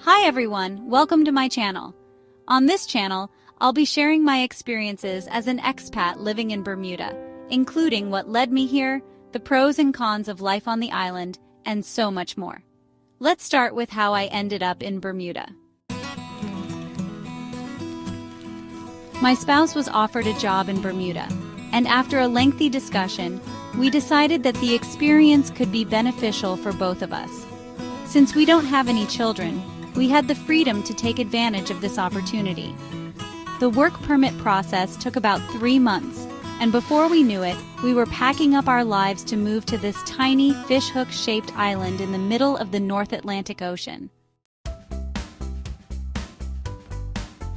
Hi everyone, welcome to my channel. On this channel, I'll be sharing my experiences as an expat living in Bermuda, including what led me here, the pros and cons of life on the island, and so much more. Let's start with how I ended up in Bermuda. My spouse was offered a job in Bermuda, and after a lengthy discussion, we decided that the experience could be beneficial for both of us. Since we don't have any children, we had the freedom to take advantage of this opportunity. The work permit process took about 3 months, and before we knew it, we were packing up our lives to move to this tiny fishhook-shaped island in the middle of the North Atlantic Ocean.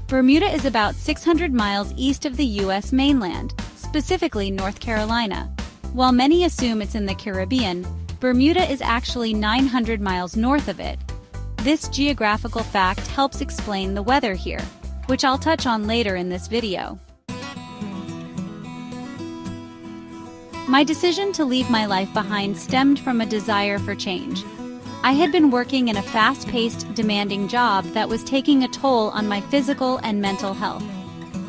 Bermuda is about 600 miles east of the U.S. mainland, specifically North Carolina. While many assume it's in the Caribbean, Bermuda is actually 900 miles north of it. This geographical fact helps explain the weather here, which I'll touch on later in this video. My decision to leave my life behind stemmed from a desire for change. I had been working in a fast-paced, demanding job that was taking a toll on my physical and mental health.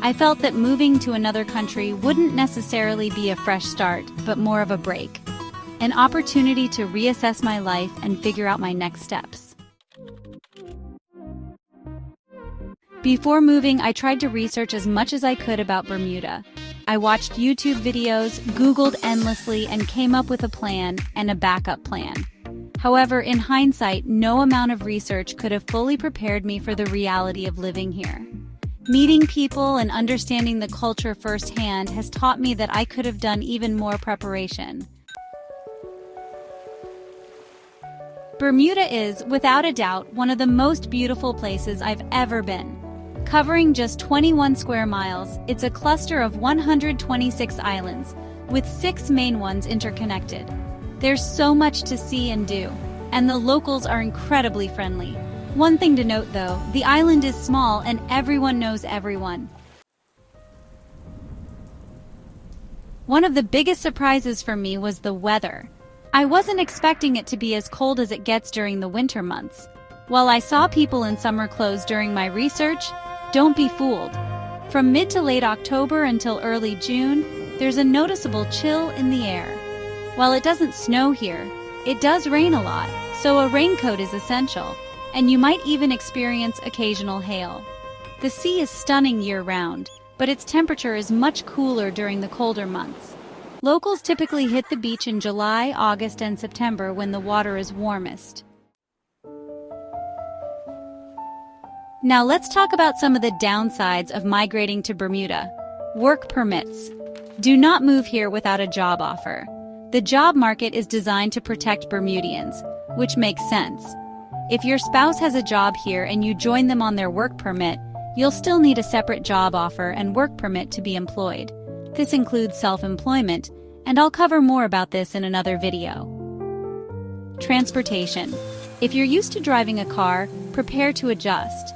I felt that moving to another country wouldn't necessarily be a fresh start, but more of a break. An opportunity to reassess my life and figure out my next steps. Before moving, I tried to research as much as I could about Bermuda. I watched YouTube videos, Googled endlessly, and came up with a plan and a backup plan. However, in hindsight, no amount of research could have fully prepared me for the reality of living here. Meeting people and understanding the culture firsthand has taught me that I could have done even more preparation. Bermuda is, without a doubt, one of the most beautiful places I've ever been. Covering just 21 square miles, it's a cluster of 126 islands, with 6 main ones interconnected. There's so much to see and do, and the locals are incredibly friendly. One thing to note though, the island is small and everyone knows everyone. One of the biggest surprises for me was the weather. I wasn't expecting it to be as cold as it gets during the winter months. While I saw people in summer clothes during my research, don't be fooled. From mid to late October until early June, there's a noticeable chill in the air. While it doesn't snow here, it does rain a lot, so a raincoat is essential, and you might even experience occasional hail. The sea is stunning year-round, but its temperature is much cooler during the colder months. Locals typically hit the beach in July, August, and September when the water is warmest. Now let's talk about some of the downsides of migrating to Bermuda. Work permits. Do not move here without a job offer. The job market is designed to protect Bermudians, which makes sense. If your spouse has a job here and you join them on their work permit, you'll still need a separate job offer and work permit to be employed. This includes self-employment, and I'll cover more about this in another video. Transportation. If you're used to driving a car, prepare to adjust.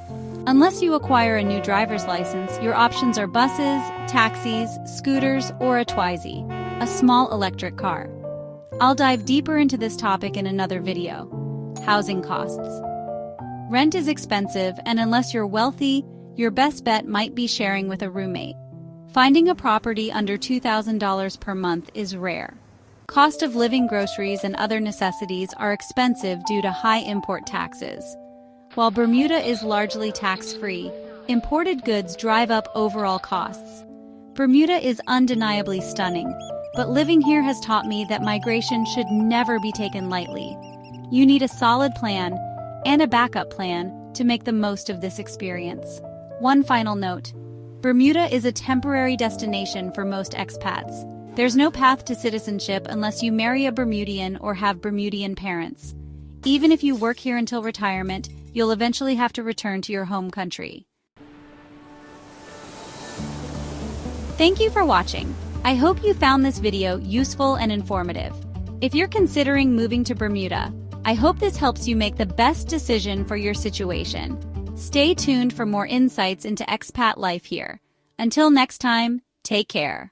Unless you acquire a new driver's license, your options are buses, taxis, scooters, or a Twizy, a small electric car. I'll dive deeper into this topic in another video. Housing costs. Rent is expensive, and unless you're wealthy, your best bet might be sharing with a roommate. Finding a property under $2,000 per month is rare. Cost of living, groceries, and other necessities are expensive due to high import taxes. While Bermuda is largely tax-free, imported goods drive up overall costs. Bermuda is undeniably stunning, but living here has taught me that migration should never be taken lightly. You need a solid plan and a backup plan to make the most of this experience. One final note. Bermuda is a temporary destination for most expats. There's no path to citizenship unless you marry a Bermudian or have Bermudian parents. Even if you work here until retirement, you'll eventually have to return to your home country. Thank you for watching. I hope you found this video useful and informative. If you're considering moving to Bermuda, I hope this helps you make the best decision for your situation. Stay tuned for more insights into expat life here. Until next time, take care.